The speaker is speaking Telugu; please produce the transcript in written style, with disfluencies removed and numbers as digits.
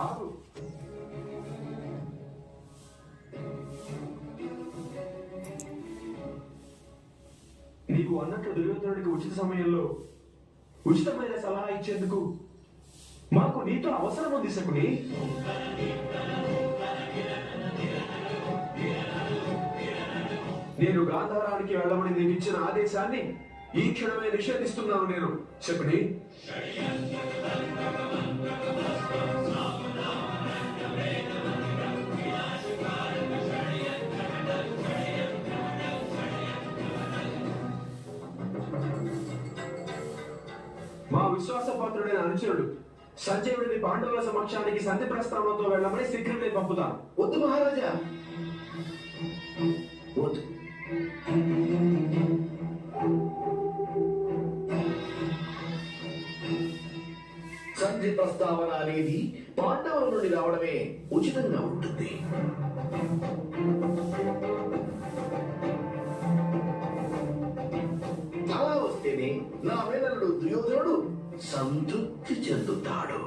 ఆగు. నీకు అన్నట్లు దుర్యోధనుడికి ఉచిత సమయంలో ఉచితమైన సలహా ఇచ్చేందుకు మాకు నీతో అవసరం ఉంది శకుని. నేను గాంధారానికి వెళ్ళమని నీకు ఇచ్చిన ఆదేశాన్ని ఈ క్షణమే నిషేధిస్తున్నాను నేను శకుని. మా విశ్వాసపాత్రుడైన అనుచరుడు సంజయుడిని పాండవుల సమక్షానికి సంధి ప్రస్తావనతో వెళ్ళమని శీఘ్రమే పంపుతాను. వద్దు మహారాజా, వద్దు. సంధి ప్రస్తావన అనేది పాండవుల నుండి రావడమే ఉచితంగా ఉంటుంది. అలా వస్తేనే నా మేనల్లుడు దుర్యోధనుడు సంతృప్తి చెందుతాడు.